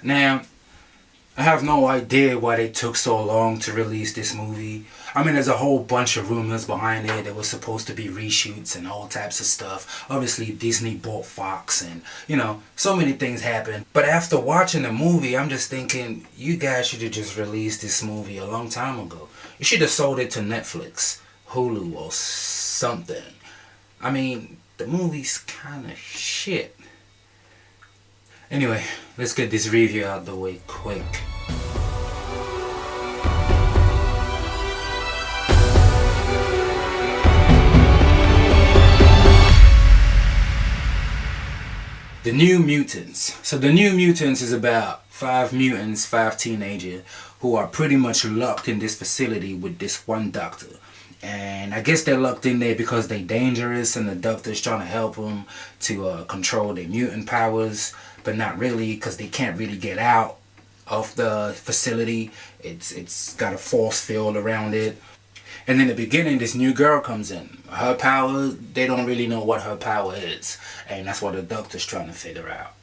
Now, I have no idea why they took so long to release this movie. I mean, there's a whole bunch of rumors behind it. There was supposed to be reshoots and all types of stuff. Obviously, Disney bought Fox and, so many things happened. But after watching the movie, I'm just thinking, you guys should have just released this movie a long time ago. You should have sold it to Netflix, Hulu, or something. I mean, the movie's kind of shit. Anyway, let's get this review out the way quick. The New Mutants. So The New Mutants is about 5 mutants, 5 teenagers, who are pretty much locked in this facility with this one doctor. And I guess they're locked in there because they're dangerous and the doctor's trying to help them to control their mutant powers. But not really, because they can't really get out of the facility. It's got a force field around it. And in the beginning, this new girl comes in. Her power, they don't really know what her power is. And that's what the doctor's trying to figure out.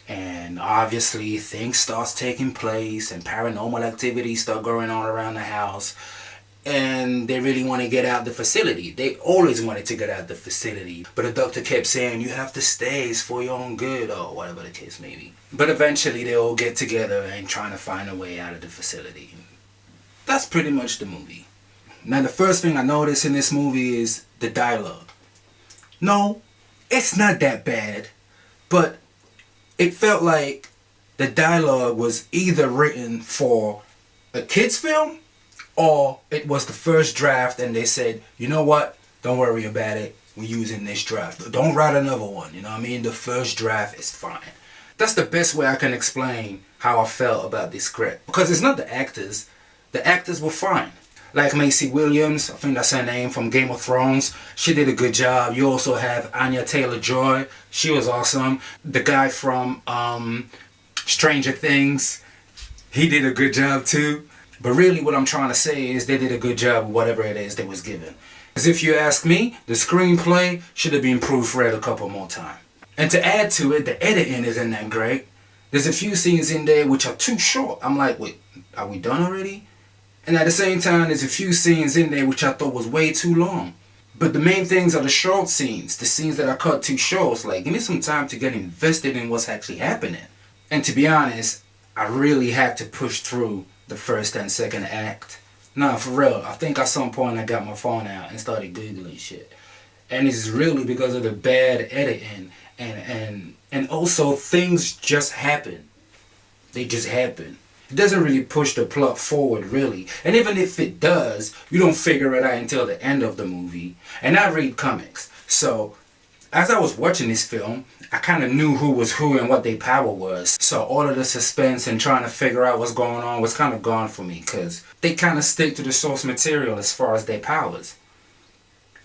And obviously, things starts taking place and paranormal activities start going on around the house. And they really want to get out the facility. They always wanted to get out the facility. But the doctor kept saying, you have to stay, it's for your own good, or whatever the case may be. But eventually they all get together and trying to find a way out of the facility. That's pretty much the movie. Now the first thing I noticed in this movie is the dialogue. No, it's not that bad. But it felt like the dialogue was either written for a kid's film, or it was the first draft and they said, you know what, don't worry about it, we're using this draft. Don't write another one, you know what I mean? The first draft is fine. That's the best way I can explain how I felt about this script. Because it's not the actors. The actors were fine. Like Maisie Williams, I think that's her name, from Game of Thrones. She did a good job. You also have Anya Taylor-Joy. She was awesome. The guy from Stranger Things, he did a good job too. But really what I'm trying to say is they did a good job with whatever it is they was given. Because if you ask me, the screenplay should have been proofread a couple more times. And to add to it, the editing isn't that great. There's a few scenes in there which are too short. I'm like, wait, are we done already? And at the same time, there's a few scenes in there which I thought was way too long. But the main things are the short scenes, the scenes that are cut too short. It's like, give me some time to get invested in what's actually happening. And to be honest, I really had to push through the first and second act. Nah, for real, I think at some point I got my phone out and started Googling shit. And it's really because of the bad editing. And also things just happen. They just happen. It doesn't really push the plot forward, really. And even if it does, you don't figure it out until the end of the movie. And I read comics. So, as I was watching this film, I kind of knew who was who and what their power was. So all of the suspense and trying to figure out what's going on was kind of gone for me. Because they kind of stick to the source material as far as their powers.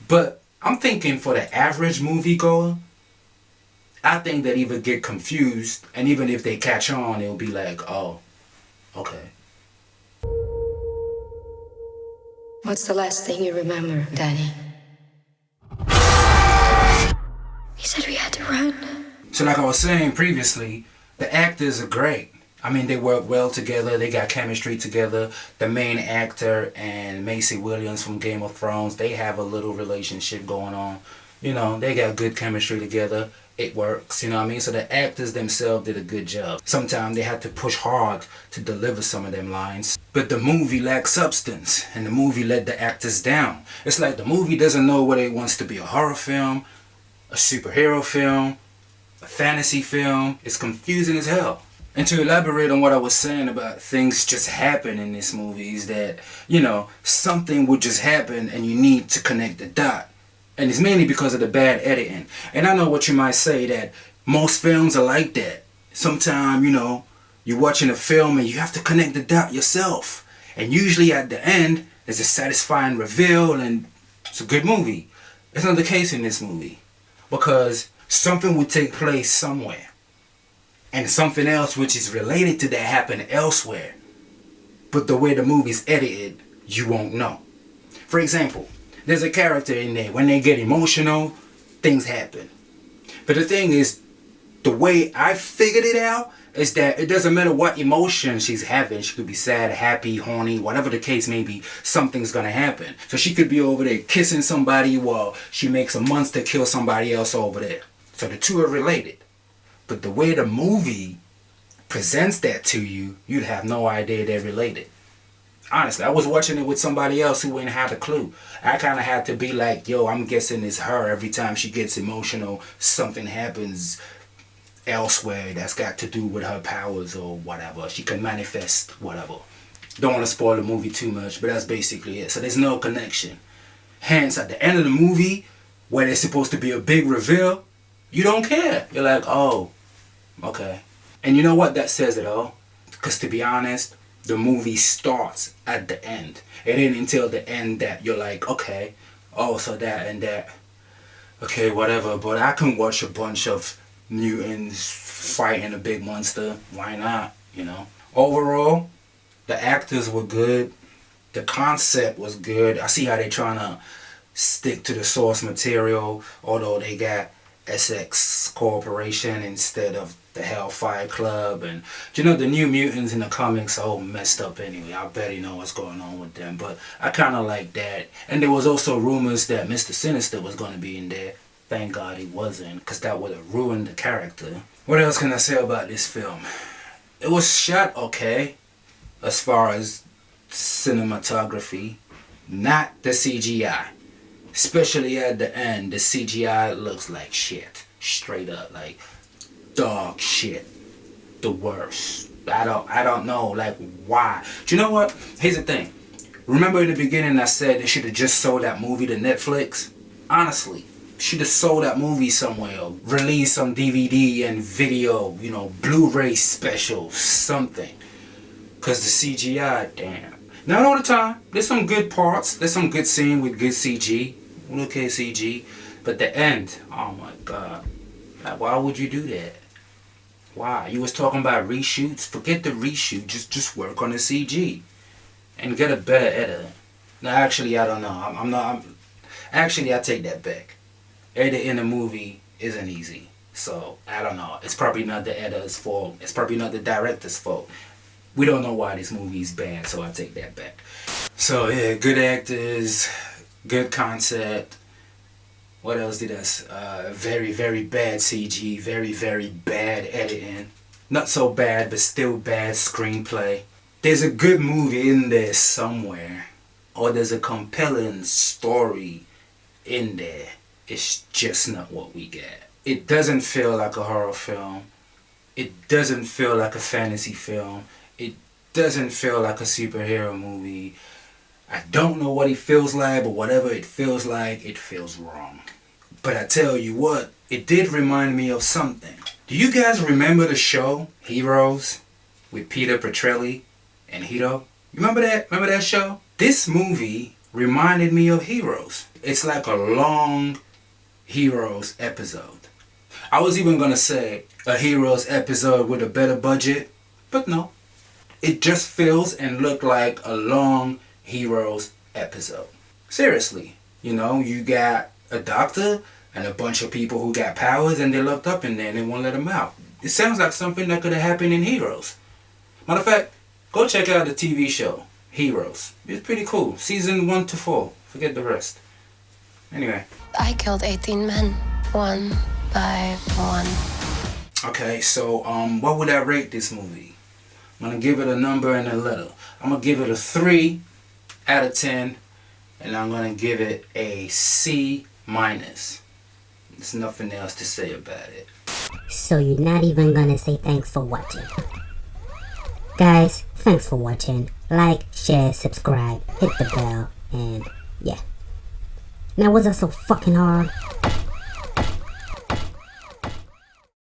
But I'm thinking for the average moviegoer, I think they'd either get confused. And even if they catch on, it'll be like, oh, okay. What's the last thing you remember, Danny? He said we had to run. So like I was saying previously, the actors are great. I mean, they work well together. They got chemistry together. The main actor and Maisie Williams from Game of Thrones, they have a little relationship going on. You know, they got good chemistry together. It works, you know what I mean? So the actors themselves did a good job. Sometimes they had to push hard to deliver some of them lines. But the movie lacked substance, and the movie let the actors down. It's like the movie doesn't know whether it wants to be a horror film, a superhero film, a fantasy film. It's confusing as hell. And to elaborate on what I was saying about things just happen in this movie is that, you know, something would just happen and you need to connect the dot. And it's mainly because of the bad editing. And I know what you might say, that most films are like that. Sometimes, you know, you're watching a film and you have to connect the dot yourself. And usually at the end, there's a satisfying reveal and it's a good movie. It's not the case in this movie. Because something would take place somewhere. And something else which is related to that happened elsewhere. But the way the movie's edited, you won't know. For example, there's a character in there, when they get emotional, things happen. But the thing is, the way I figured it out, is that it doesn't matter what emotion she's having. She could be sad, happy, horny, whatever the case may be, something's gonna happen. So she could be over there kissing somebody while she makes a monster kill somebody else over there. So the two are related. But the way the movie presents that to you, you'd have no idea they're related. Honestly, I was watching it with somebody else who didn't have a clue. I kind of had to be like, yo, I'm guessing it's her every time she gets emotional. Something happens elsewhere that's got to do with her powers or whatever. She can manifest whatever. Don't want to spoil the movie too much, but that's basically it. So there's no connection. Hence, at the end of the movie, where there's supposed to be a big reveal, you don't care. You're like, oh, okay. And you know what? That says it all. Because to be honest, the movie starts at the end. It ain't until the end that you're like, okay, oh, so that and that. Okay, whatever. But I can watch a bunch of mutants fighting a big monster. Why not? You know. Overall, the actors were good. The concept was good. I see how they're trying to stick to the source material, although they got Essex Corporation instead of the Hellfire Club. And you know, the New Mutants in the comics are all messed up anyway. I bet you know what's going on with them, but I kind of like that. And there was also rumors that Mr. Sinister was going to be in there. Thank God he wasn't, because that would have ruined the character. What else can I say about this film? It was shot okay as far as cinematography, not the CGI. Especially at the end, the CGI looks like shit. Straight up, like dog shit. The worst. I don't know, like, why. Do you know what? Here's the thing. Remember in the beginning I said they should have just sold that movie to Netflix? Honestly, should have sold that movie somewhere. Or released some DVD and video, you know, Blu-ray special, something. Because the CGI, damn. Not all the time. There's some good parts. There's some good scene with good CG. Okay, CG. But the end, oh my God. Like, why would you do that? Why? You was talking about reshoots? Forget the reshoot. Just work on the CG. And get a better editor. No, actually, I don't know. Actually, I take that back. Editing a movie isn't easy. So, I don't know. It's probably not the editor's fault. It's probably not the director's fault. We don't know why this movie is bad, so I take that back. So, yeah, good actors, good concept. What else did us? Very, very bad CG, very, very bad editing. Not so bad, but still bad screenplay. There's a good movie in there somewhere. Or there's a compelling story in there. It's just not what we get. It doesn't feel like a horror film. It doesn't feel like a fantasy film. It doesn't feel like a superhero movie. I don't know what it feels like, but whatever it feels like, it feels wrong. But I tell you what, it did remind me of something. Do you guys remember the show, Heroes, with Peter Petrelli and Heaton? You remember that? Remember that show? This movie reminded me of Heroes. It's like a long Heroes episode. I was even gonna say a Heroes episode with a better budget, but no. It just feels and looked like a long Heroes episode. Seriously, you know, you got a doctor and a bunch of people who got powers and they locked up in there and they won't let them out. It sounds like something that could have happened in Heroes. Matter of fact, go check out the TV show, Heroes. It's pretty cool. Season 1 to 4. Forget the rest. Anyway. I killed 18 men, one by one. Okay, so what would I rate this movie? I'm going to give it a number and a letter. I'm going to give it a 3 out of 10. And I'm going to give it a C-. There's nothing else to say about it. So you're not even going to say thanks for watching. Guys, thanks for watching. Like, share, subscribe, hit the bell, and yeah. Now was that so fucking hard?